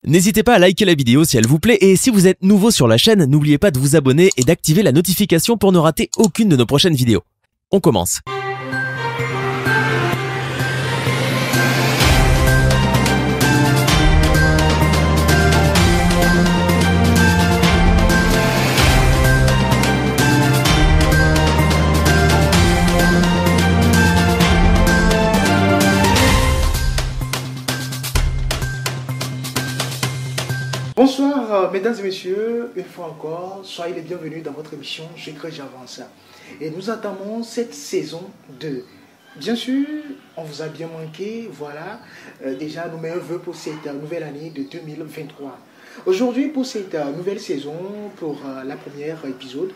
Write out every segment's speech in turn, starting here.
N'hésitez pas à liker la vidéo si elle vous plaît et si vous êtes nouveau sur la chaîne, n'oubliez pas de vous abonner et d'activer la notification pour ne rater aucune de nos prochaines vidéos. On commence. Bonsoir mesdames et messieurs, une fois encore, soyez les bienvenus dans votre émission Je crée, j'avance. Et nous entamons cette saison 2. Bien sûr, on vous a bien manqué, voilà, déjà nos meilleurs vœux pour cette nouvelle année de 2023. Aujourd'hui, pour cette nouvelle saison, pour la première épisode,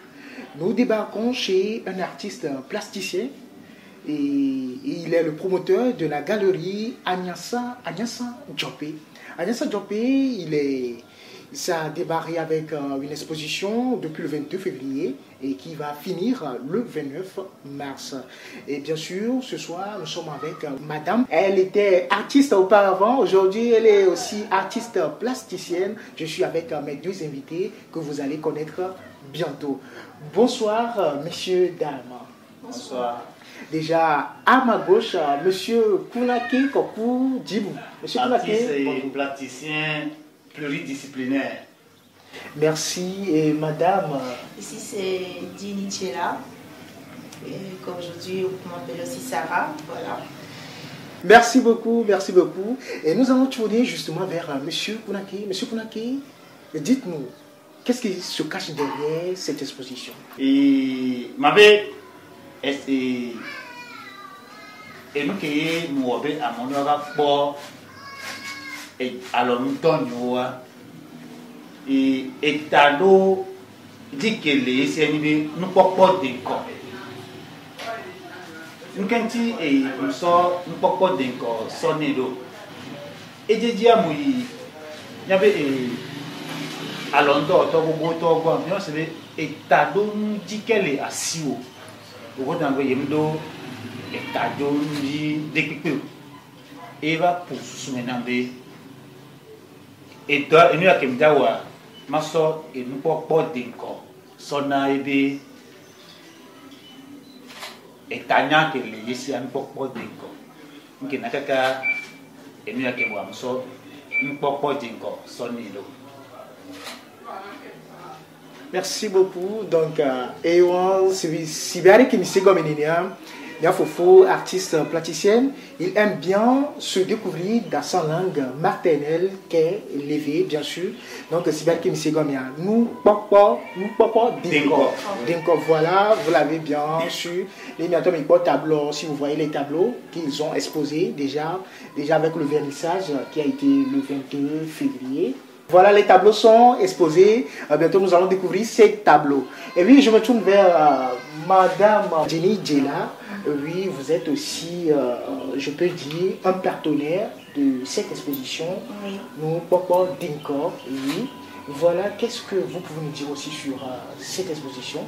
nous débarquons chez un artiste plasticien et il est le promoteur de la galerie Agnassa Diopé. Agnassa Diopé, ça a démarré avec une exposition depuis le 22 février et qui va finir le 29 mars. Et bien sûr, ce soir, nous sommes avec madame. Elle était artiste auparavant, aujourd'hui elle est aussi artiste plasticienne. Je suis avec mes deux invités que vous allez connaître bientôt. Bonsoir, messieurs, dames. Bonsoir. Déjà, à ma gauche, monsieur Kounake Kokou Djibou. Monsieur Kounake. Artiste et plasticien pluridisciplinaire. Merci. Et madame. Ici, c'est Dini Tchela. Comme aujourd'hui, on m'appelle aussi Sarah. Voilà. Merci beaucoup, merci beaucoup. Et nous allons tourner justement vers monsieur Kounake. Monsieur Kounake, dites-nous, qu'est-ce qui se cache derrière cette exposition? Et ma belle, et nous qui nous avons à mon rapport et alors nous donnons et talo dit que les sénégalais nous portent des corps. Nous quand et nous sort nous portent des corps sonné l'eau et j'ai dit à moi il y avait à Londres toi bien c'est et talo dit qu'elle est assise au bout d'un moment et talo dit dépiqué et va pour soumenander et toi et nous à Kemdawa maso et nous porte d'inco sona ebe et tanya que les ici à nous porte d'inco donc nakaka et nous à Kemdawa maso nous porte d'inco sonilo. Merci beaucoup. Donc, Ewan Sibari qui m'y comme Fofo, artiste plasticienne, il aime bien se découvrir dans sa langue maternelle qu'est l'éveil, bien sûr. Donc, Sibari qui m'y comme nous papa Dinko. Voilà, vous l'avez bien su. Les tableaux, si vous voyez les tableaux qu'ils ont exposés déjà avec le vernissage qui a été le 22 février. Voilà, les tableaux sont exposés. Bientôt, nous allons découvrir ces tableaux. Et oui, je me tourne vers madame Jenny Djela. Oui, vous êtes aussi, je peux dire, un partenaire de cette exposition. Oui. Nous, Papa Dinko. Oui. Voilà, qu'est-ce que vous pouvez nous dire aussi sur cette exposition?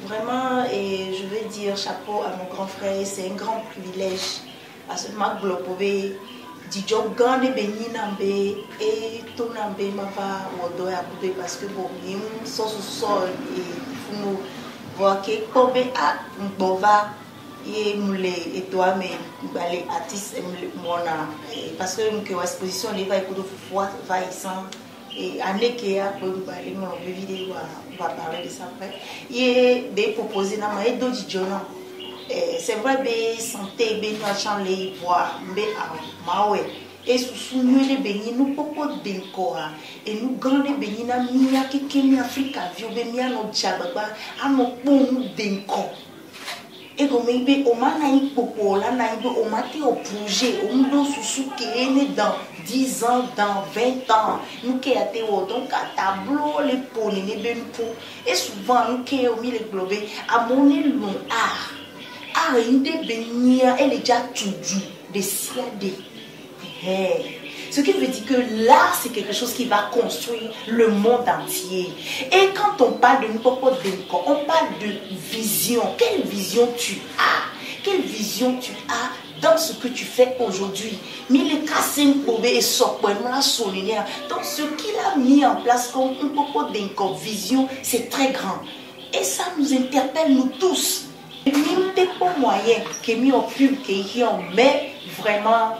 Vraiment, et je veux dire chapeau à mon grand frère, c'est un grand privilège. Parce que ma globové, Dijon Gande Beninambe et Tonambe Mava Wodo à couper parce que bon, il sont sous sol et il faut nous voir que Kobe a Mbova et Moulé et toi, mais les artistes parce que nous exposition, les va écouter fois, va et année qui a pour nous parler, on vidéo, on va parler de ça après. Et des proposés dans ma Edo Dijon. C'est vrai que santé ben machin les voir mais à mawe et sous les bénis nous popo d'incoa et nous grandes bénis na mia qui kemi Afrique vieux ben mia no tchababa à nos pont d'inco et comme il au manaï popo là naïbe au maté au projet au mundo sous qui est né dans 10 ans dans 20 ans nous qui a été donc à tableau les poni les ben pour et souvent nous qui au milieu globé à mon long art. Ah, une des bénières, elle est déjà tout de siadé. Ce qui veut dire que l'art, c'est quelque chose qui va construire le monde entier. Et quand on parle de Nkopo Denko, on parle de vision. Quelle vision tu as? Quelle vision tu as dans ce que tu fais aujourd'hui. Donc ce qu'il a mis en place comme un peu vision, c'est très grand. Et ça nous interpelle nous tous. Même pas moyen que mis en pub, mais vraiment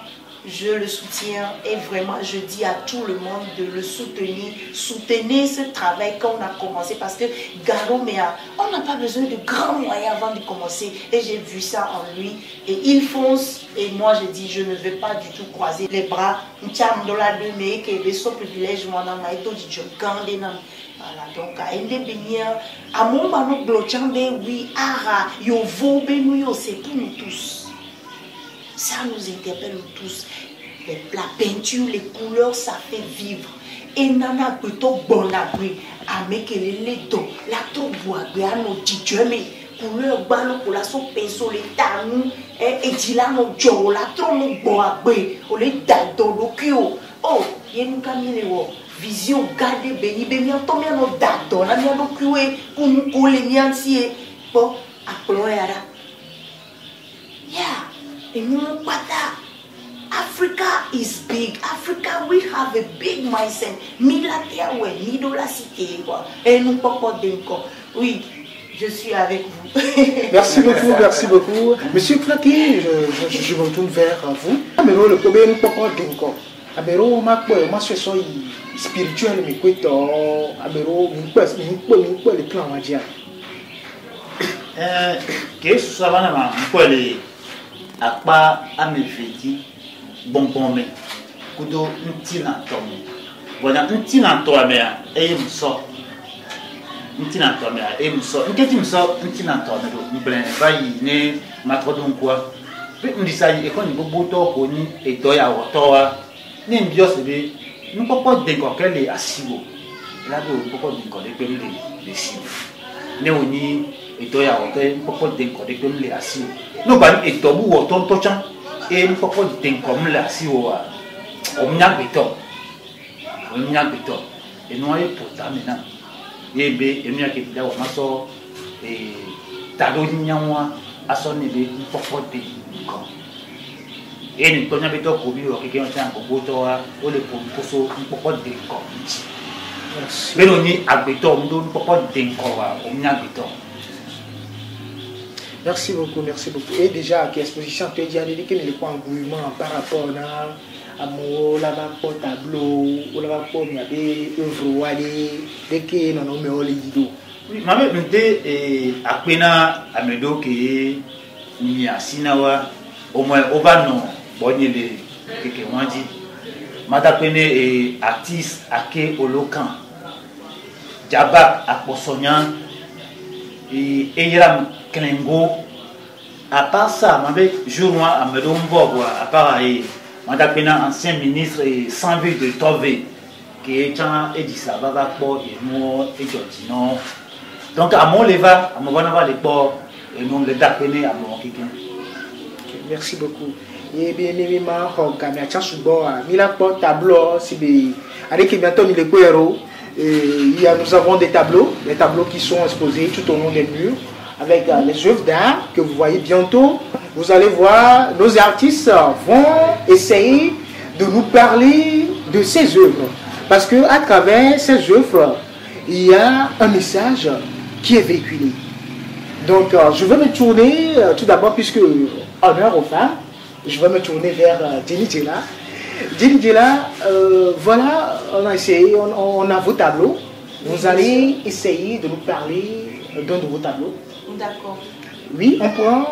je le soutiens et vraiment je dis à tout le monde de le soutenir. Soutenez ce travail qu'on a commencé parce que Garomea, on n'a pas besoin de grands moyens avant de commencer. Et j'ai vu ça en lui et il fonce. Et moi je dis, je ne vais pas du tout croiser les bras. Voilà, donc à mon oui, ara, c'est pour nous tous. Ça nous interpelle tous. La peinture, les couleurs, ça fait vivre. Et nana plutôt bon abri. Avec les dons, la trop bois, nos tijoumes, couleur ballon pour la soupe, les tanous, et dit-là, nos jo, la trop nos bois, ou les dados, nos kio. Oh, y'a nous camille vision, garder, béni, béni, on tombe à nos dados, la mienne, nos kio, pour nous coller, miens, si, bon, appelons à la. Yeah. Africa is big. Africa, we have a big mindset. Et nous pas oui, je suis avec vous. Merci beaucoup, merci beaucoup. Monsieur Claquet, je me tourne vers vous. Amero le problème nous pas d'inco. Amero ma situation spirituelle mais quoi amero mi le plan on dire. Que ce soit vraiment quoi les apa amefeti bonbon me kudo ntina tomi bona ntina to amea emso ntina to amea emso nketi mso ntina to me do mblen bayi ne matrodon kwa pe ndisa yi ekoni boboto ko ni eto ya wotoa ni mbio sebe npopo de kokele asibo la do popo de ko de pe le sibo ne oni eto ya wotoa popo de ko de pe le asibo no ba ni eto bu woto to chan e popo de ko le asibo wa o nya beto e no aye pota mena e be e mi ake da wa maso e tado nyanwa aso ni be popo de ko e ni to nya beto ko bi o keke on chan ko boto wa o le po so popo de ko pero ni agbeto ndo popo de ko wa o nya beto. Merci beaucoup, merci beaucoup. Et déjà, qui exposition, tu as dit que le point engouement par rapport à mon tableau, ou la pour il y a des œuvres, dès que non on met au lit. Oui, ma mère me dit à Pena à Medo qui ni à Sinawa au moins au Bano, bonne les quelques mois dit. Madapene est artiste à Ké au Locan, Jabak à Posognan et Eram Klengo. À part ça, ma mère joue à Medombo, à part Madapene ancien ministre et sans vie de Tové. Qui est un Edissa Babapo et moi et Jotino. Donc à mon leva, à mon vanava les ports et non le dapene à mon kikin. Merci beaucoup. Et bien évidemment, Gamia Chasubo, Milapo tableau, si bien avec bientôt il est cohérent. Nous avons des tableaux qui sont exposés tout au long des murs avec les œuvres d'art que vous voyez bientôt. Vous allez voir, nos artistes vont essayer de nous parler de ces œuvres. Parce qu'à travers ces œuvres, il y a un message qui est véhiculé. Donc, je vais me tourner, tout d'abord, puisque honneur aux femmes, je vais me tourner vers Jenny Djela. Jenny Djela, voilà, on a essayé, on a vos tableaux. Vous allez essayer de nous parler d'un de vos tableaux. D'accord. Oui, on prend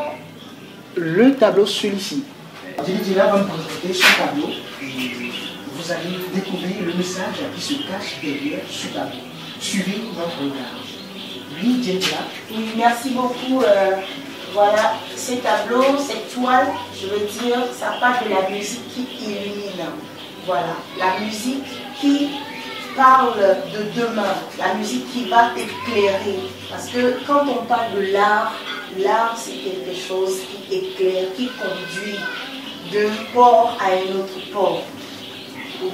le tableau celui-ci. Jenny Djela va me présenter son tableau. Vous allez découvrir le message qui se cache derrière ce tableau. Suivez notre regard. Oui, Jenja. Oui, merci beaucoup. Voilà, ces tableaux, cette toile, je veux dire, ça part de la musique qui illumine. Voilà, la musique qui parle de demain, la musique qui va t'éclairer. Parce que quand on parle de l'art, l'art c'est quelque chose qui éclaire, qui conduit d'un port à un autre port.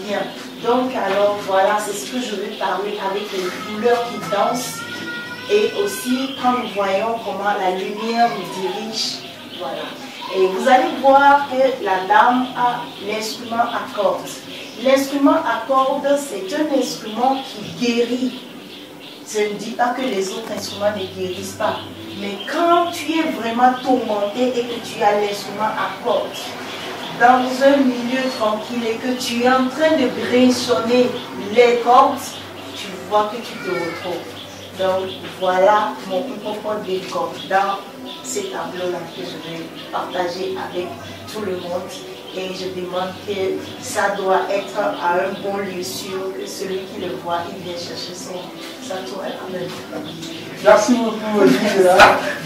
Bien. Donc alors voilà, c'est ce que je veux parler avec les couleurs qui dansent et aussi quand nous voyons comment la lumière nous dirige. Voilà. Et vous allez voir que la dame a l'instrument à cordes. L'instrument à cordes, c'est un instrument qui guérit. Je ne dis pas que les autres instruments ne guérissent pas. Mais quand tu es vraiment tourmenté et que tu as l'instrument à cordes, dans un milieu tranquille et que tu es en train de grésonner les cordes, tu vois que tu te retrouves. Donc voilà mon propre décor dans ces tableaux-là que je vais partager avec tout le monde. Et je demande que ça doit être à un bon lieu sûr, que celui qui le voit, il vient chercher sa toile en même temps. Merci beaucoup, Gisela.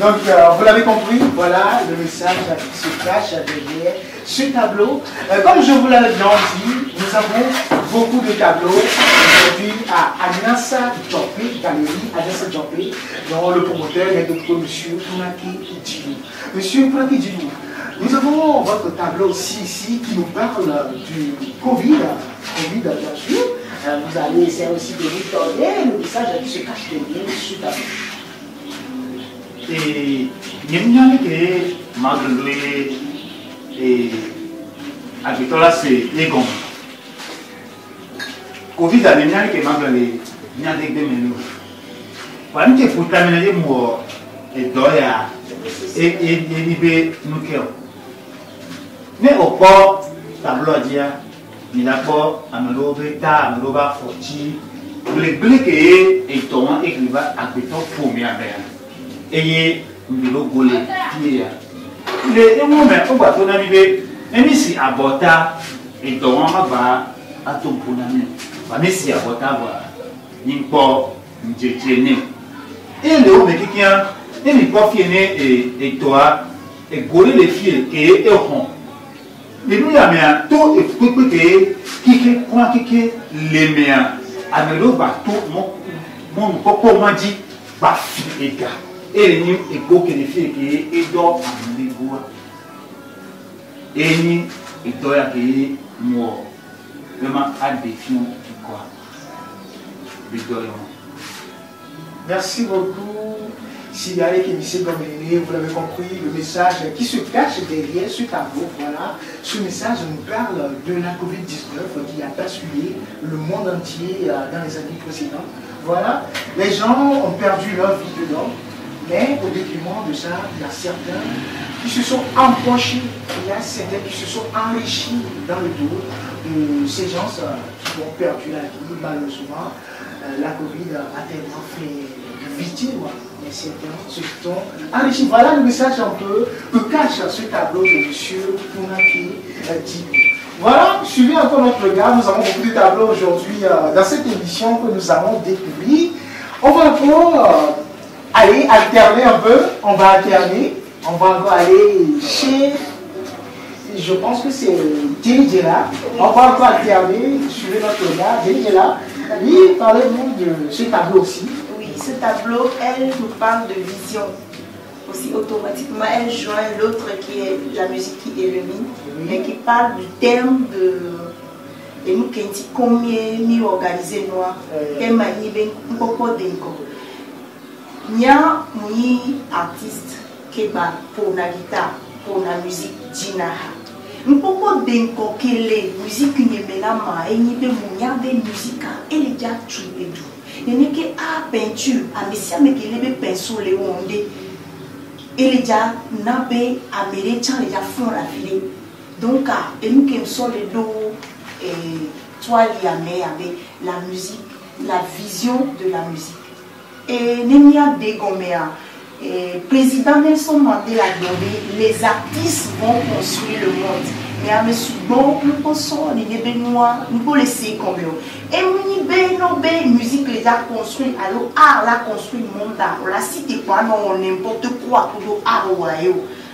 Donc, vous l'avez compris, voilà le message qui se cache derrière ce tableau. Comme je vous l'avais bien dit, nous avons beaucoup de tableaux aujourd'hui à Agnasa Djopé, galerie Agnasa Djopé, dont le promoteur est Dr. Monsieur Pounaki Djilou. Monsieur Pounaki Djilou, nous avons votre tableau aussi ici qui nous parle du Covid, bien sûr. Vous allez essayer aussi de nous donner le message qui se cache derrière ce tableau. Et nous que malgré et habitola c'est les gommes. Covid a bien que malgré n'y a des démêlés. Par exemple, pour terminer moi et doya et libérer nous cœurs. Mais au port tableau à dire il a pas à me lever tard, à me lever forti. Le blé et ton et qui va habiter pour mieux et il le golé pied. Les moments où on a arrivé, même si à Bota et ton va à ton ponami, même si à Bota va, il pas m'djéné. Et le homme qui vient, il pas fini et toi et golé les filles et on. Les nous la mère tout et tout qui quoi qui les mères à me le va tout mon coco m'a dit bah fille et gars. Et les nids et go que les filles qui est d'or à me l'égoua. Et ni et d'or qui est mort. Vraiment à défier quoi. Merci beaucoup. S'il y a qui vous l'avez compris, le message qui se cache derrière ce tableau, voilà, ce message nous parle de la Covid-19 qui a basculé le monde entier dans les années précédentes. Voilà, les gens ont perdu leur vie dedans, mais au détriment de ça, il y a certains qui se sont empochés, il y a certains qui se sont enrichis dans le dos de ces gens qui ont perdu la vie, malheureusement. La Covid a tellement fait de victimes, mais certains se sont enrichis. Voilà le message un peu que cache ce tableau de M. Pounaki Djilou. Voilà, suivez encore notre regard. Nous avons beaucoup de tableaux aujourd'hui dans cette émission que nous allons découvrir. On va encore aller alterner un peu. On va alterner. On va encore aller chez. Je pense que c'est Djéla. On va encore alterner. Suivez notre regard. Djéla. Oui, parlez-nous de ce tableau aussi. Oui, ce tableau, elle nous parle de vision. Aussi automatiquement, elle joint l'autre qui est la musique qui illumine, mais qui parle du terme de nous qui combien nous organisé noir, thème ni ben beaucoup d'inco. Nya muni artiste qui va pour la guitare, pour la musique dinaha. Nous pouvons dire que les musiques qui sont là, et nous avons des musiques et les gens qui sont là. Il y a des peinture, mais si on a des pinceaux, les ondes, et les gens n'ont pas américains, les gens font la file. Donc, nous qui sommes les deux, toi, il y a avec la musique, la vision de la musique. Et nous avons des goméas. Président Nelson Mandela a dit les artistes vont construire le monde. Mais à mes bon, nous pensons les Benoît, nous pouvons laisser comme eux. Et nous musique les a construit, alors art l'a construit le monde. On la cite pas non n'importe quoi pour art ou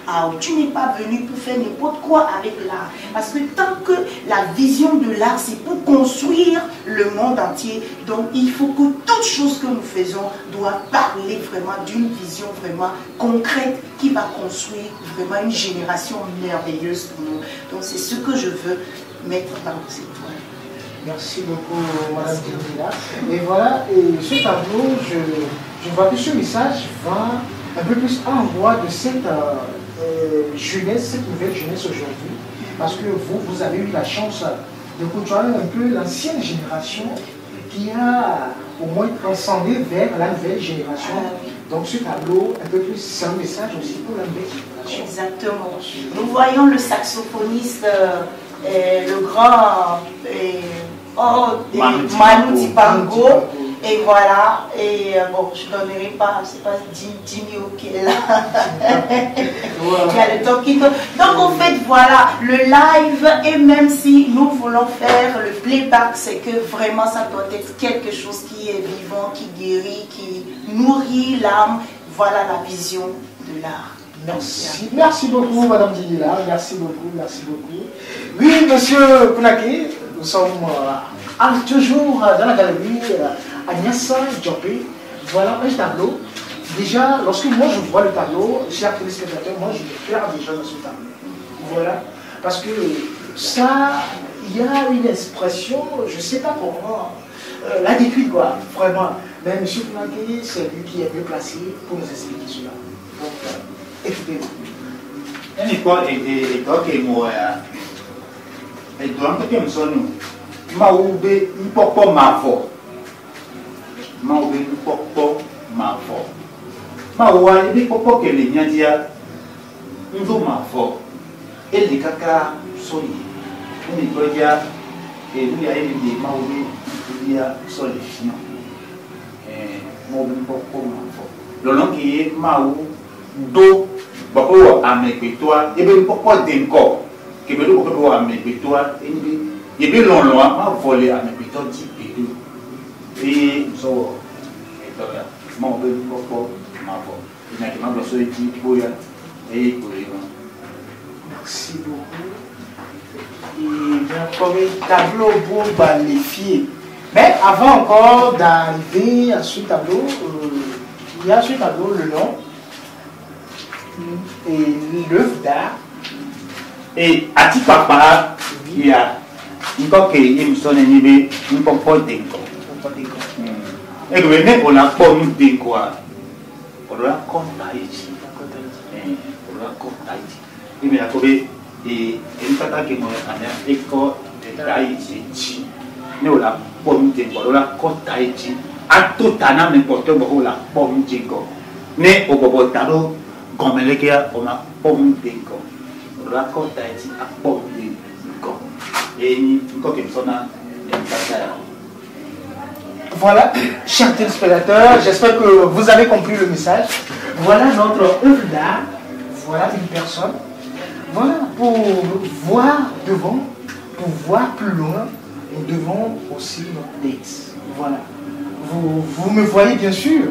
alors, tu n'es pas venu pour faire n'importe quoi avec l'art. Parce que tant que la vision de l'art, c'est pour construire le monde entier. Donc, il faut que toute chose que nous faisons doit parler vraiment d'une vision vraiment concrète qui va construire vraiment une génération merveilleuse pour nous. Donc, c'est ce que je veux mettre dans cette toile. Merci beaucoup, Madame Djéla. Et voilà, et ce tableau, je vois que ce message va un peu plus en voie de cette jeunesse, cette nouvelle jeunesse aujourd'hui, parce que vous avez eu la chance de côtoyer un peu l'ancienne génération qui a au moins transcendé vers la nouvelle génération. Donc ce tableau, un peu plus, c'est un message aussi pour la nouvelle génération. Exactement. Nous voyons le saxophoniste, le grand Manu Dibango. Et voilà, et bon, je ne donnerai pas, c'est pas Jimmy qui est là. Il y a le Tokito. Donc en fait, voilà, le live, et même si nous voulons faire le playback, c'est que vraiment ça doit être quelque chose qui est vivant, qui guérit, qui nourrit l'âme. Voilà la vision de l'art. Merci. Merci beaucoup, Madame Didila. Merci beaucoup, merci beaucoup. Oui, Monsieur Kounaki, nous sommes toujours dans la galerie Agnès Diopé. Voilà un tableau. Déjà, lorsque moi je vois le tableau, chers téléspectateurs, moi je me perds déjà dans ce tableau. Voilà. Parce que ça, il y a une expression, je ne sais pas comment la décrire, quoi, vraiment. Mais M. Kounaki, c'est lui qui est mieux placé pour nous expliquer cela. Donc, écoutez-moi. Et quoi, et toi qui es moi, et toi, tu es mon Maoube, un peu ma voix. Maoube, un peu ma voix. Maoua, il est un peu que les Nyandia, un peu ma voix. Et les caca, soli. On est pas et nous, il y a des Maoube, il y a solution. Maoube, un peu ma voix. Le nom qui est Maou, do, beaucoup à mes pétoires, et bien, un peu d'encore. Qui veut dire beaucoup à mes pétoires, et bien, l'on m'a volé à mes pétoires, et nous sommes, et donc, merci beaucoup. Et bien, comme un tableau pour les mais avant encore d'arriver à ce tableau, il y a ce tableau, le nom et l'œuvre d'art. Et à ti papa, il y a encore qu'il me sonne un peu d'inco. Et que on a pas nous d'inco. On a compté ici. On a compté ici. Il me a trouvé et une fois que moi en école de Tahiti, nous la pomme d'inco. On a compté ici. À tout temps n'importe où la pomme d'inco. Mais au bout de tableau, comme elle est on a pomme d'inco. La côte a été apportée et une voilà, chers téléspectateurs, j'espère que vous avez compris le message. Voilà notre œuvre d'art, voilà une personne. Voilà, pour voir devant, pour voir plus loin, nous devons aussi notre tête. Voilà, vous me voyez bien sûr.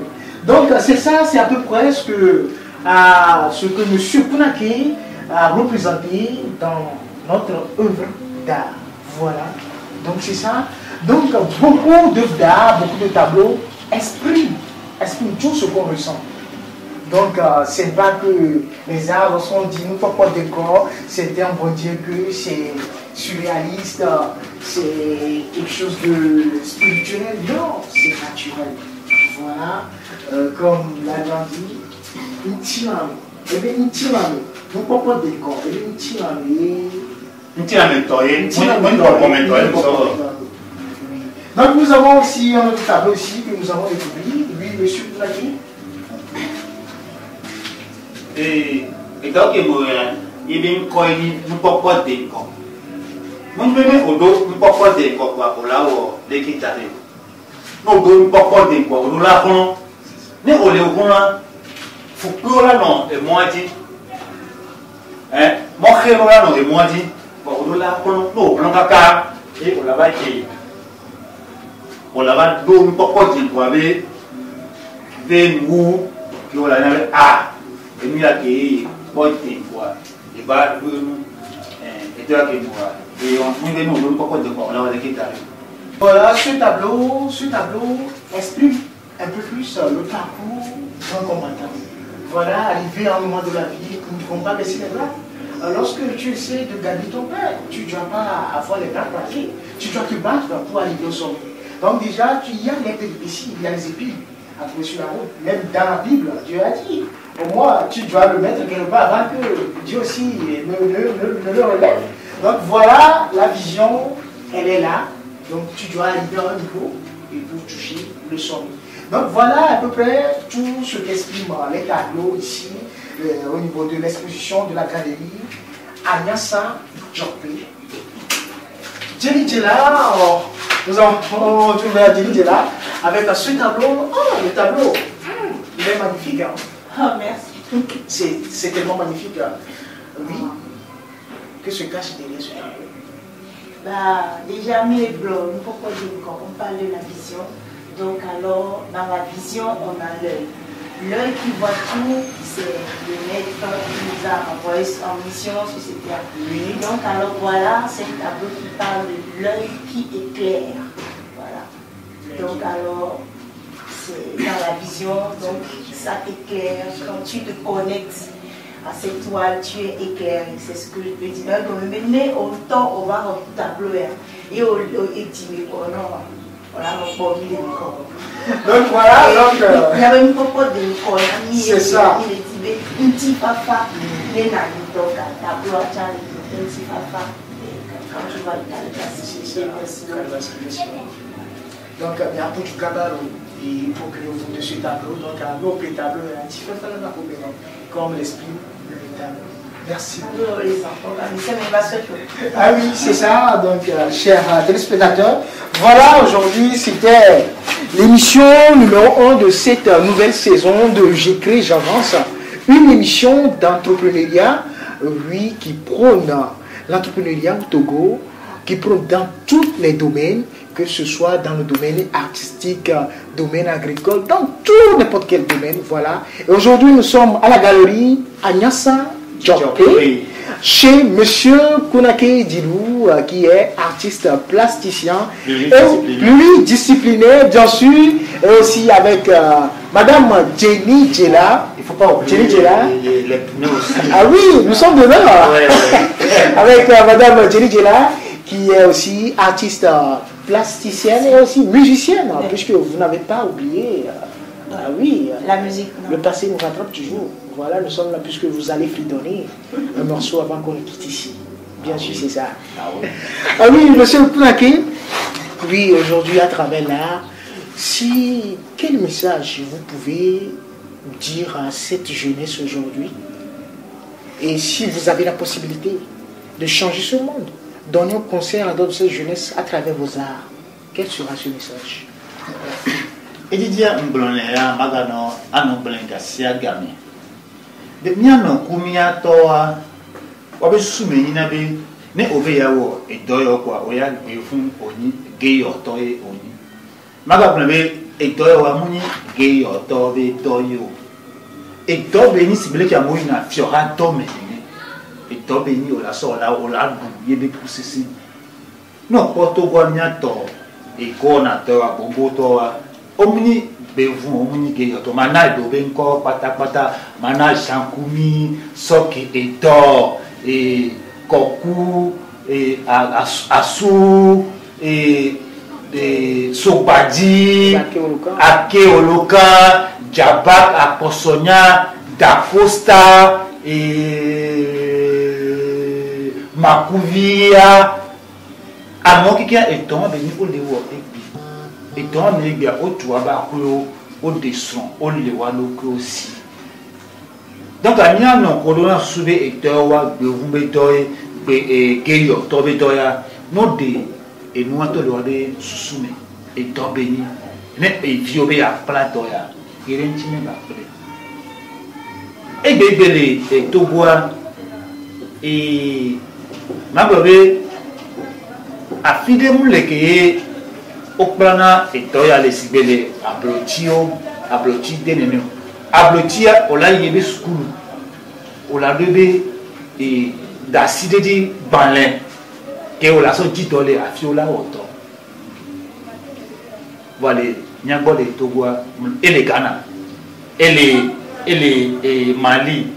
Donc c'est ça, c'est à peu près ce que M. Kounaki à représenter dans notre œuvre d'art. Voilà. Donc c'est ça. Donc beaucoup d'œuvres d'art, beaucoup de tableaux expriment tout ce qu'on ressent. Donc c'est pas que les arts, lorsqu'on dit nous pas de décor, c'est un bon Dieu que c'est surréaliste, c'est quelque chose de spirituel. Non, c'est naturel. Voilà. Comme l'a dit, une tirame. Eh bien, une tirame. Nous ne pouvons pas décor. Eh bien, une tirame. Une tirame, donc nous avons aussi un autre tableau aussi que nous avons découvert. Lui, monsieur Kounaki. Et donc, il vient quand il ne peut pas décor. Nous ne pouvons pas décor pour là où l'équipe arrive. Nous ne pouvons pas décor. Nous l'avons. Nous l'avons. Faut que là non et moi dit. Hein? Mon frère là non et moi dit. Bon, nous l'avons. Nous on a et on l'a pas dit. On l'a pas dit. Nous pas dire quoi avec des mots qui on l'a ah. Et nous là qui bon quoi. Et bah nous et toi qui moi. Et on nous pas dire quoi. On l'a dit qui arrive. Voilà, ce tableau exprime un peu plus le parcours d'un combattant. Voilà, arrivé à un moment de la vie où nous ne pouvons pas laisser les bras. Lorsque tu essaies de gagner ton père, tu ne dois pas avoir les bras plaqués. Tu dois te battre pour arriver au sommet. Donc déjà, il y a les péripéties, il y a les épines à trouver sur la route. Même dans la Bible, Dieu a dit, au moins tu dois le mettre quelque part avant que Dieu aussi ne le relève. Donc voilà, la vision, elle est là. Donc tu dois arriver à un niveau et pour toucher le son. Donc voilà à peu près tout ce qu'expriment les tableaux ici au niveau de l'exposition de la galerie Agnassa Djokpé. Jenny Djela, nous avons trouvé Jenny Djela avec ce tableau. Oh, le tableau, il est magnifique. Hein? Oh, merci. C'est tellement magnifique. Oui. Que se cache derrière ce tableau? Bah, déjà, mais blanc, pourquoi quand on parle de la vision, donc alors, dans la vision, on a l'œil. L'œil qui voit tout, c'est le maître qui nous a envoyé en mission sur cette terre. Oui. Donc alors voilà, c'est un tableau qui parle de l'œil qui éclaire. Voilà. Donc alors, c'est dans la vision, donc ça t'éclaire. Quand tu te connectes à cette toile, tu es éclairé. C'est ce que je peux dire. Donc maintenant, autant on va au tableau et au dit, non. Voilà, donc voilà, donc, il y avait une propos de l'école. C'est ça. Il est un petit papa, il est donc un tableau à Charles, un petit papa. Quand tu vas donc, il y a un peu de cabaret pour que vous de ce tableau. Donc, un autre tableau, un petit peu comme l'exprime le tableau. Merci. Ah oui, c'est ça. Donc, chers téléspectateurs, voilà, aujourd'hui, c'était l'émission numéro 1 de cette nouvelle saison de J'écris, j'avance. Une émission d'entrepreneuriat, oui, qui prône l'entrepreneuriat au Togo, qui prône dans tous les domaines, que ce soit dans le domaine artistique, domaine agricole, dans tout n'importe quel domaine, voilà. Et aujourd'hui, nous sommes à la galerie Agnassa Djokpé, chez Monsieur Kounake Dilou, qui est artiste plasticien, pluridisciplinaire, bien sûr, et aussi avec Madame Jenny Djela. Il ne faut pas oublier les pneus aussi. Ah oui, nous sommes dedans. Ouais. Avec Madame Jenny Djela, qui est aussi artiste plasticienne et aussi musicienne, puisque vous n'avez pas oublié. Ah oui, la musique. Non. Le passé nous rattrape toujours. Voilà, nous sommes là puisque vous allez fredonner un morceau avant qu'on quitte ici. Bien sûr, c'est ça. Ah oui, monsieur Kounake, oui, aujourd'hui à travers l'art, quel message vous pouvez dire à cette jeunesse aujourd'hui? Et si vous avez la possibilité de changer ce monde, donner un conseil à d'autres jeunesse à travers vos arts, quel sera ce message? Et Didier Mblonea Magano Anoblenga Siagami. De Miano Kumia Toa, Wabesumi Inabe, Ne Oveyawo, et Doyo Kwa, Oya, Bifun, Oni, Gay or Toy, Oni. Magabe, et Doyo Amuni, Gay or Tobe, Doyo. Et Tobeni Sibileka Moina, Fiora Tome, et Tobeni ou la Sola, ou la Yebe Poussessi. Non, Porto Guamiato, et Gona Toa, Bobo Toa. Omni bevu omni geyoto mana do benko patapata mana shankumi soki eto e koku e asu e sobadi akeoloka jabak akosonya dakosta e makuvia amoki kia eto beni olewo et donc, il y a autre au descend, au lewalo aussi. Donc, il y a un colonel souvé et toa, bevumbetoy, keyo, tobetoya, non de, et nous avons le soume, et tobeni, et viobé à platoya, et rentime après. Et bébé, et toboa, et ma bébé, a fidé mouleke. Oprana et toya les sibele abloti deneno ablotia ola yebe school ola bebe et d'acide di banlin que ola so titole afiola auto voilà nyagbo le Togo et le Ghana et le Mali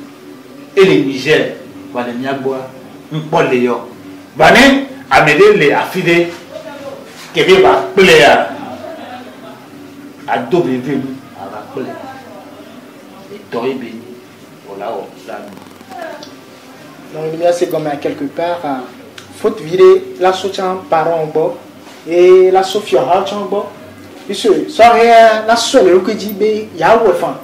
et le Niger voilà nyagbo mpole yo banen amede le afide que va plaire à Dobé venu à la plaie et toi béni là-haut, là. Donc il y a c'est comme à quelque part, faut virer la soutien par en bas et la sophie en bas. Puisque ça rien la seule que dit bé ya enfin.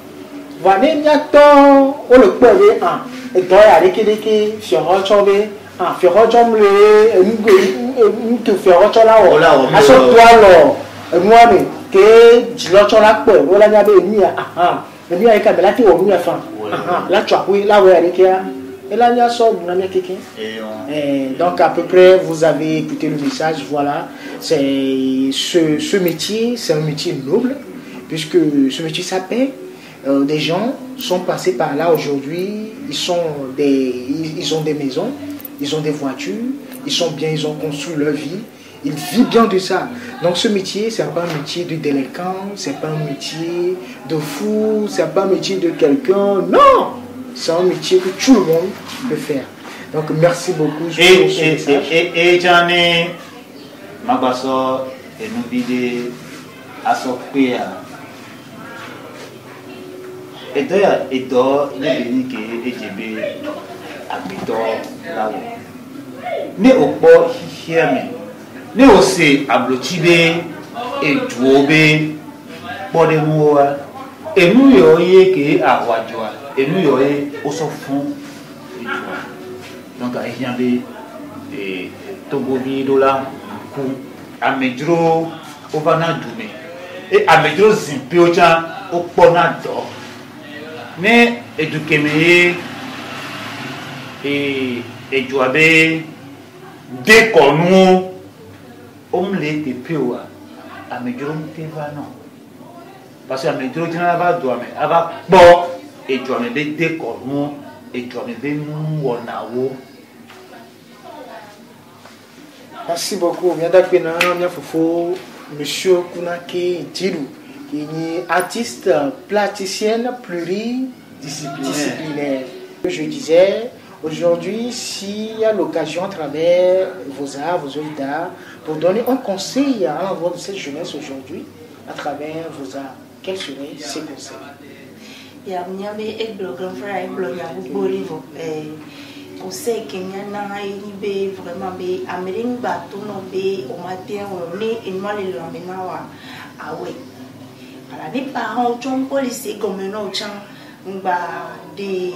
Voilà il y a tant on le peut hein et toi il y a des qui fiora chobé ah fiora chomle nous te fiora chola o à ce toi là moi mais que dilo chola pe voilà il y a bé ni ah mais il y a quand là tu au mieux enfin là tu as oui là ouais avec et là, il y a ça, donc, à peu près, vous avez écouté le message. Voilà, c'est ce métier, c'est un métier noble, puisque ce métier s'appelle. Des gens sont passés par là aujourd'hui. Ils ont des maisons, ils ont des voitures, ils sont bien, ils ont construit leur vie. Ils vivent bien de ça. Donc, ce métier, c'est pas un métier de délinquant, c'est pas un métier de fou, c'est pas un métier de quelqu'un. Non! C'est un métier que tout le monde peut faire. Donc, merci beaucoup pour ce message. Et j'en ai ma basso et nous vidé à Sofia. Et d'ailleurs, il est venu que EGB habite là-haut. Mais au port, mais aussi à Blotibé et Jouobé, pour les mots. Et nous, il y a que à Wadjoa. Et nous, il y a au fond. Donc, il y a des Togobi, Dola, Amedro, Ovana Doumé. Et Amedro Zimpiocha, au Ponado. Mais, et du Kémé, et Jouabé, dès qu'on nous, on l'est et Pioa, Amedro Tevano. Parce que Amedro Tevano, elle va bon. Et tu as mis des décors, et tu as mis des mouonao. Merci beaucoup. Bien d'accord, bien fofo, Monsieur Kounake Djilou, qui est artiste plasticienne pluridisciplinaire. Je disais, aujourd'hui, s'il y a l'occasion à travers vos arts, vos œuvres d'art, pour donner un conseil à l'endroit de cette jeunesse aujourd'hui, à travers vos arts, quels seraient ces conseils? Il y a un grand frère, un grand conseil que nous vraiment Amérique bateau au matin on est et moi les lendemain ah ouais voilà les parents ont pas laissé comme un autre des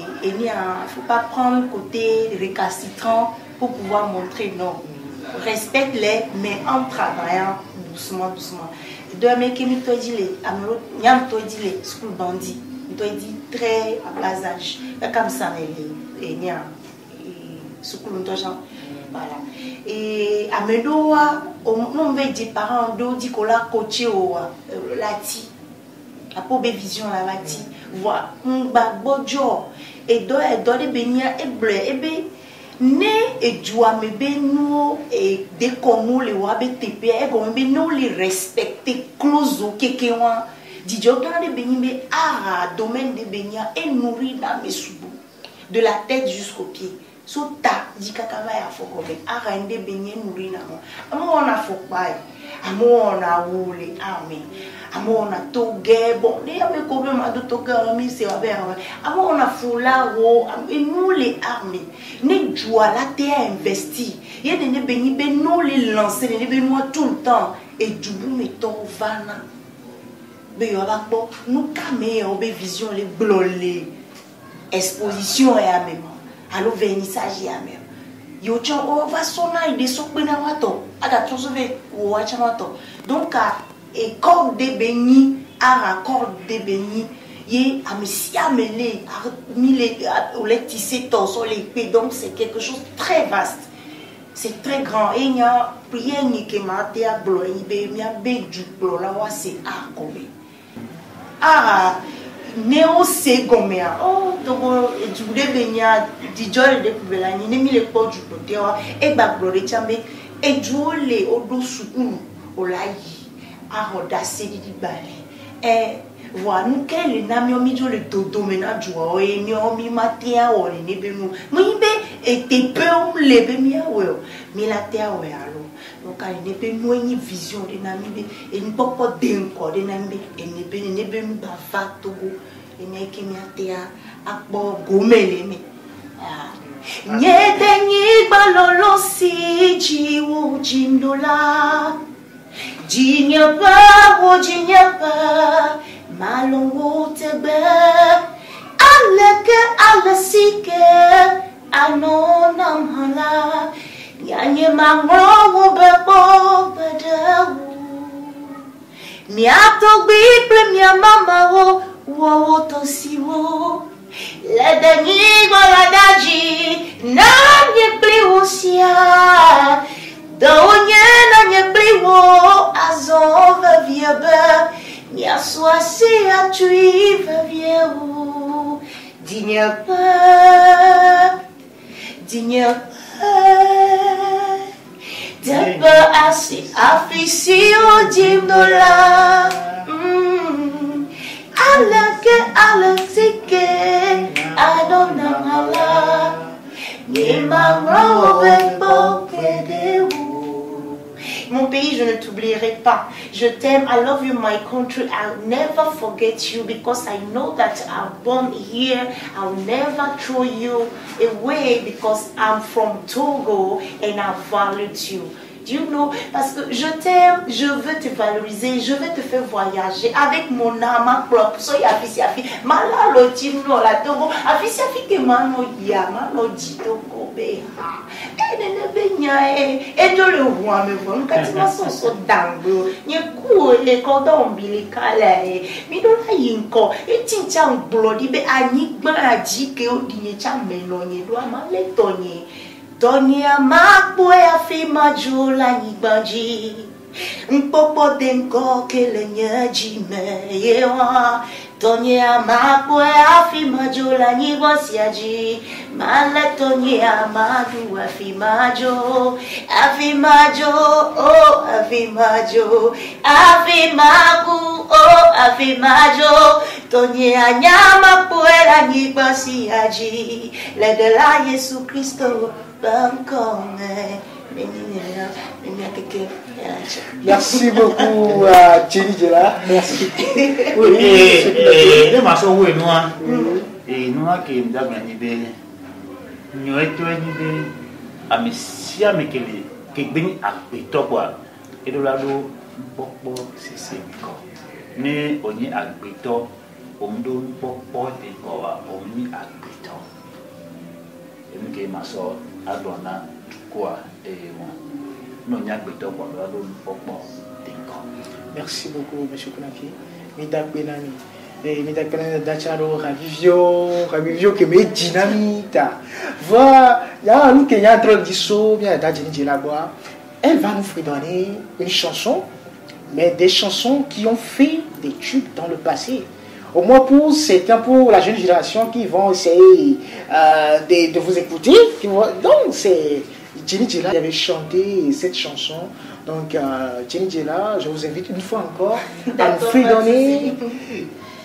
faut pas prendre côté récalcitrant pour pouvoir montrer non respecte-les mais en travaillant doucement de mecs qui me dit les amelo nyam toi dit les school bandit toi dit très à bas âge comme ça et nyam voilà et amedoa on veut dire parents do dit qu'on l'a coaché au lati a pour vision la lati voilà un bojo et do de benia et bleu et be ne et joie me be nous et dès qu'on nous les wa be tp et qu'on be nous les respecter close au kekewa dit jo dans de beni me a domaine de benia et nourrir dans mes soubou de la tête jusqu'aux pieds. Sota di kakava ya fokobe arande benye nurina mo amona fokbai amona wule ame amona toge bon ne ame kobe ma do toge mi se wa be amona fula wo enule arme ne joie la te a investi ye ne benyi be no le lancer ne be no tout le temps et dubu meto vana be yo ba bo nous kame o be vision les blolé exposition et amema alors vernissage ya même yo tchon o va sona ide sokbena wato aga tosove o wacha wato donc et corde de béni à corde de béni ye amesi amele mille ou les tisser torso les pieds donc c'est quelque chose de très vaste c'est très grand et il y a prière ni que maté à blo ibe mi a be du blo la wa c'est a combien néo c'est comme oh donc tu voulais venir du jour de poubelle ni mi le pot du côté et ba gloré chambe et jouer au dos sous au laï à audace di balé et voilà nous quel nami omi jo le dodo mena joie et ni omi matia o ni benu mibe et te peu le be mi awe mi la te awe alo donc il ne peut nous une vision de nami et ni poko denko de nami et ne be ba va togo ene kimiatea akbo gomeleme Nyedenyi balolo si jiwo jindola Jinyapa wo jinyapa malongo tebe Aleke alasike anona mhala Nyanye mango bebo bedewu Miato bible mia mama wo tosiwo Ledeni goladaji na nyepliusia Donye na nyepliwo azove viebe Niaswasi atuive viewu Dignapa Depe asi afisi ojimdola Aleke adonamala Mon pays, je ne t'oublierai pas. Je t'aime. I love you, my country. I'll never forget you because I know that I'm born here. I'll never throw you away because I'm from Togo and I value you. Do you know? Parce que je t'aime, je veux te valoriser, je veux te faire voyager avec mon âme propre. So afisi malalo timno la Togo afisi ke mano ya mano Togo be ha. Ne benya e to le roi me von katina so dango. Nye ku le cordon ombilical mi do la yinko e tincha bloody be ani gba aji ke odinye cha meno nye do amale tonye. Tonya makwe afima jula nyibanji Mpopo denko kele nyaji meyewa Tonya makwe afima jula nyibosiaji Male tonya madu afimajo Afimajo, oh afimajo Afimagu, oh afimajo Tonya nyama puera nyibosiaji Ledela Yesu Kristo Merci beaucoup Jenny Jela. Merci. Oui, ma so we noa. Noa ke ndabra ni be. Nyo eto ni be amisia mekele ke gbin apeto kwa. Edola do popo sese ko. Ni oni apeto omdo popo de ko wa oni apeto. Emke maso adona quoi Merci beaucoup, monsieur Konaki. Midak Benani. Midak Benani Dacharo, Ravivio, qui met dynamite. Voilà, il y a un qui est en train de dire, bien, Dajini Labois. Elle va nous fredonner une chanson, mais des chansons qui ont fait des tubes dans le passé. Au moins pour certains, pour la jeune génération qui vont essayer de vous écouter. Donc, c'est Jenny Jela qui avait chanté cette chanson. Donc, Jenny Jela, je vous invite une fois encore à nous faire donner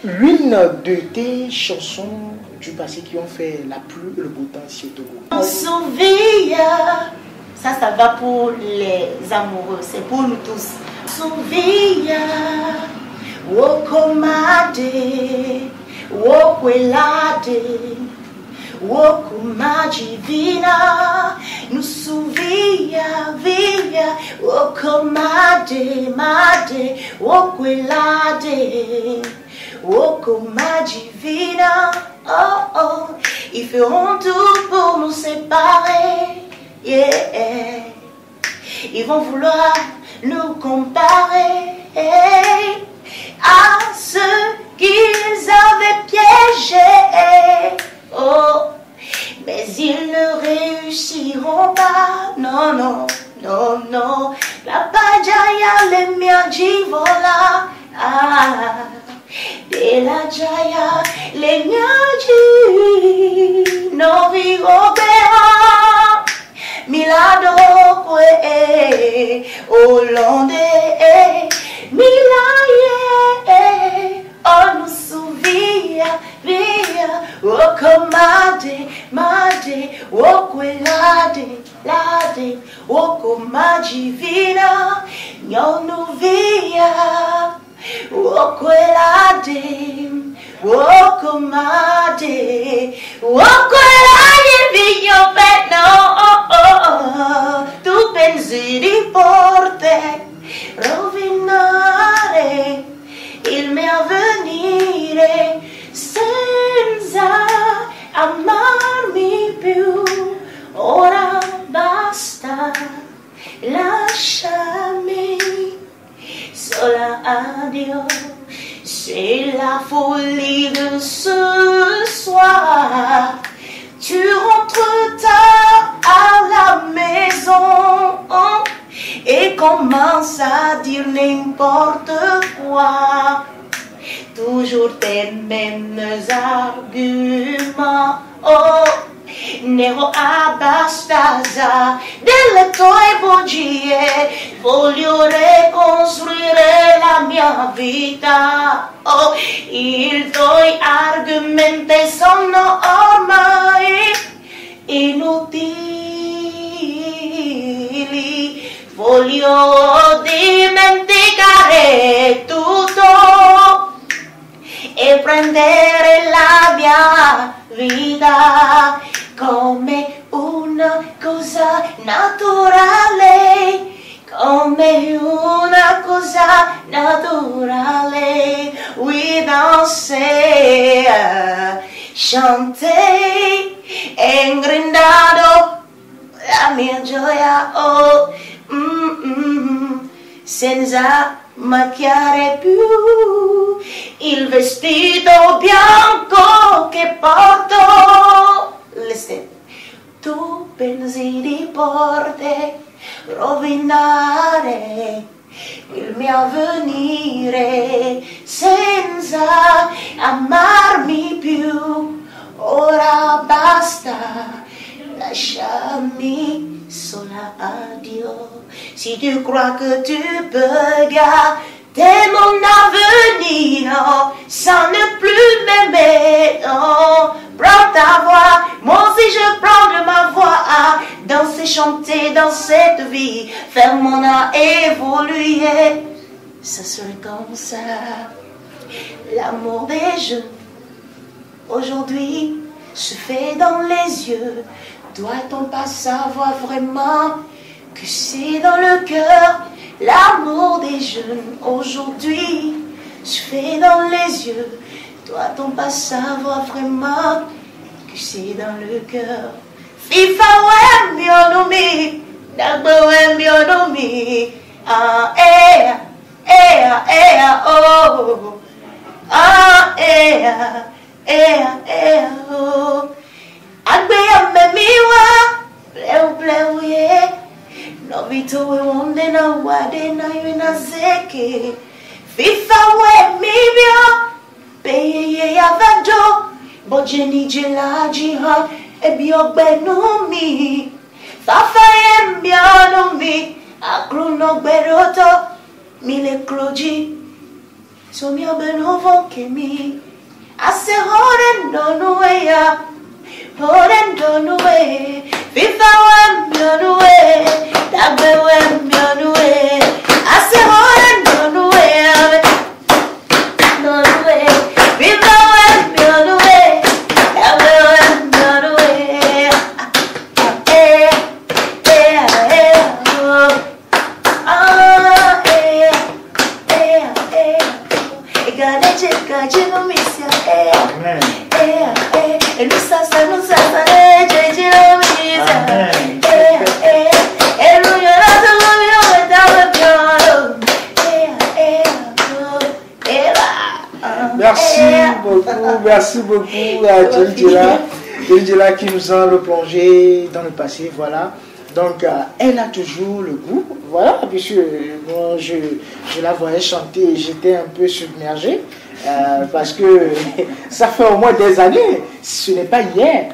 l'une de tes chansons du passé qui ont fait la pluie et le beau temps ici au Togo. On souvient, ça va pour les amoureux, c'est pour nous tous. Souvient. Wokomade, wokwelade, wokumaji vina, nous souvia, via, wokomade, made, wokwelade, wokumaji vina, oh oh, ils feront tout pour nous séparer, yeah, ils vont vouloir nous comparer, hey. À ceux qu'ils avaient piégés, oh, mais ils ne réussiront pas, non, non, non, non, la pajaya les miaji vola, ah, de la jaya les miaji, no vigobera, milado kwe, hollandais, milaye, on nous souvient, via, oh commande, made, oh quelade, lade, oh commagi vina, non nous via, oh quelade, Wokomade, Wokolaye vigno petno, tu pensi di porte, rovinare il mio avvenire, senza amarmi più, ora basta, lasciami sola, addio. C'est la folie de ce soir. Tu rentres tard à la maison et commences à dire n'importe quoi. Toujours tes mêmes arguments. Oh, Nero abbastanza delle tue bugie, voglio ricostruire la mia vita. Oh, i tuoi argomenti sono ormai inutili, voglio dimenticare tutto e prendere la mia vita come una cosa naturale, come una cosa naturale. We danser, chanter e gridare la mia gioia, oh, senza macchiare più il vestito bianco che porto. Listen. Tu pensi di porte rovinare il mio avvenire senza amarmi più, ora basta, lasciami sola, addio. Si tu crois que tu peux garder mon avenir, sans ne plus m'aimer, non. Prends ta voix, moi aussi je prends de ma voix, danser, chanter dans cette vie, faire mon art évoluer. Ça serait comme ça, l'amour des jeunes aujourd'hui se fait dans les yeux. Doit-on pas savoir vraiment que c'est dans le cœur? L'amour des jeunes aujourd'hui se fait dans les yeux. Doit-on pas savoir vraiment que c'est dans le cœur? FIFA ouais mionomi, Dagbo ouais mionomi, ah eh oh, ah eh oh. Agbeya memiwa, pleu ye. Novito we wonde na wade na yuna zeke. FIFA we mibio, peye ye yavado. Bojeni jela jiha, ebio benumi. Fafa ye mbianumi, akruno beroto. Mile kroji, so mi obenovo kemi. Ase hore no ya. Hold on away, FIFA went on away, Dagbe went on away. I say hold on away, FIFA went on away, Dagbe went on away. Amen. Et nous ça nous ça Jésus nous mise. Et nous y a tout le monde dans le piano. Merci beaucoup à Djendjela qui nous a replongé dans le passé, voilà. Donc elle a toujours le goût, voilà, puisque moi je la voyais chanter et j'étais un peu submergé. Parce que ça fait au moins des années, ce n'est pas hier.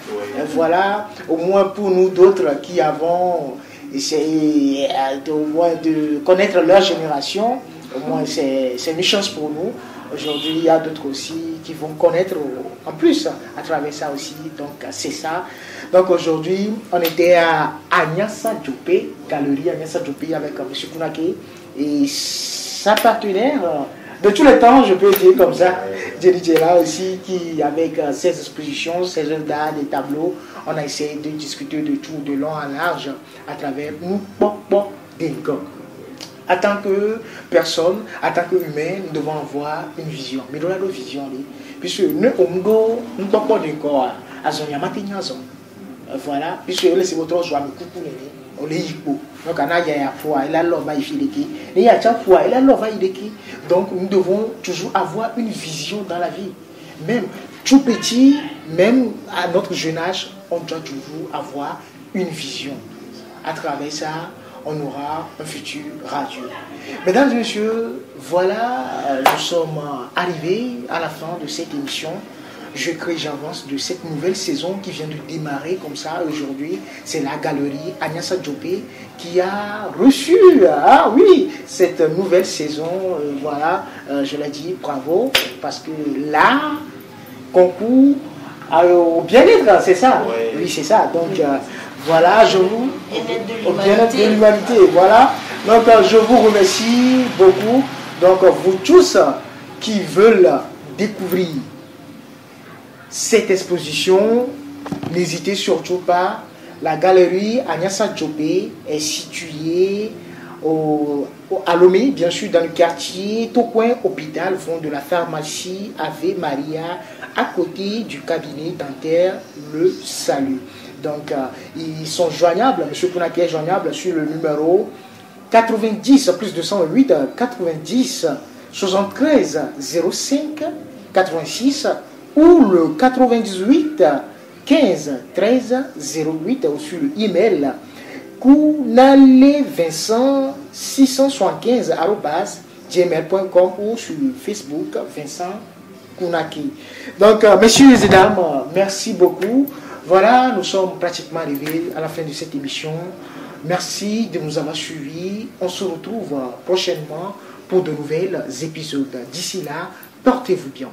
Voilà, au moins pour nous d'autres qui avons essayé au moins de connaître leur génération, au moins c'est une chance pour nous. Aujourd'hui, il y a d'autres aussi qui vont connaître en plus à travers ça aussi. Donc c'est ça. Donc aujourd'hui, on était à Agnassa Diopé, galerie Agnassa Diopé avec M. Kounake et sa partenaire. de tous les temps, je peux dire comme ça. Jerry Jela aussi, qui avec ses expositions, ses œuvres d'art, des tableaux, on a essayé de discuter de tout, de long en large, à travers nous, Dengo. En tant que personne, en tant qu'humain, nous devons avoir une vision. Mais nous avons une vision, puisque nous avons une Dengo, voilà, puisque c'est votre joie, on est hippo. Donc, donc, nous devons toujours avoir une vision dans la vie. Même tout petit, même à notre jeune âge, on doit toujours avoir une vision. À travers ça, on aura un futur radieux. Mesdames et messieurs, voilà, nous sommes arrivés à la fin de cette émission. Je crée, j'avance de cette nouvelle saison qui vient de démarrer comme ça aujourd'hui. C'est la galerie Agnassa Djopé qui a reçu, cette nouvelle saison. Voilà, je l'ai dit, bravo, parce que l'art concourt au bien-être, c'est ça. Ouais. Oui, c'est ça. Donc, voilà, je vous... Au bien-être de l'humanité, voilà. Donc, je vous remercie beaucoup. Donc, vous tous qui veulent découvrir cette exposition, n'hésitez surtout pas. La galerie Agnassa Djopé est située à Lomé, bien sûr, dans le quartier Tocoin Hôpital, fond de la pharmacie Ave Maria, à côté du cabinet dentaire Le Salut. Donc, ils sont joignables, M. Kounaki est joignable sur le numéro 90 plus 208 90 73 05 86 ou le 98 15 13 08 ou sur l'email kounalevincent 675 @gmail.com ou sur Facebook Vincent Kounaki. Donc, messieurs et dames, merci beaucoup. Voilà, nous sommes pratiquement arrivés à la fin de cette émission. Merci de nous avoir suivis. On se retrouve prochainement pour de nouvelles épisodes. D'ici là, portez-vous bien.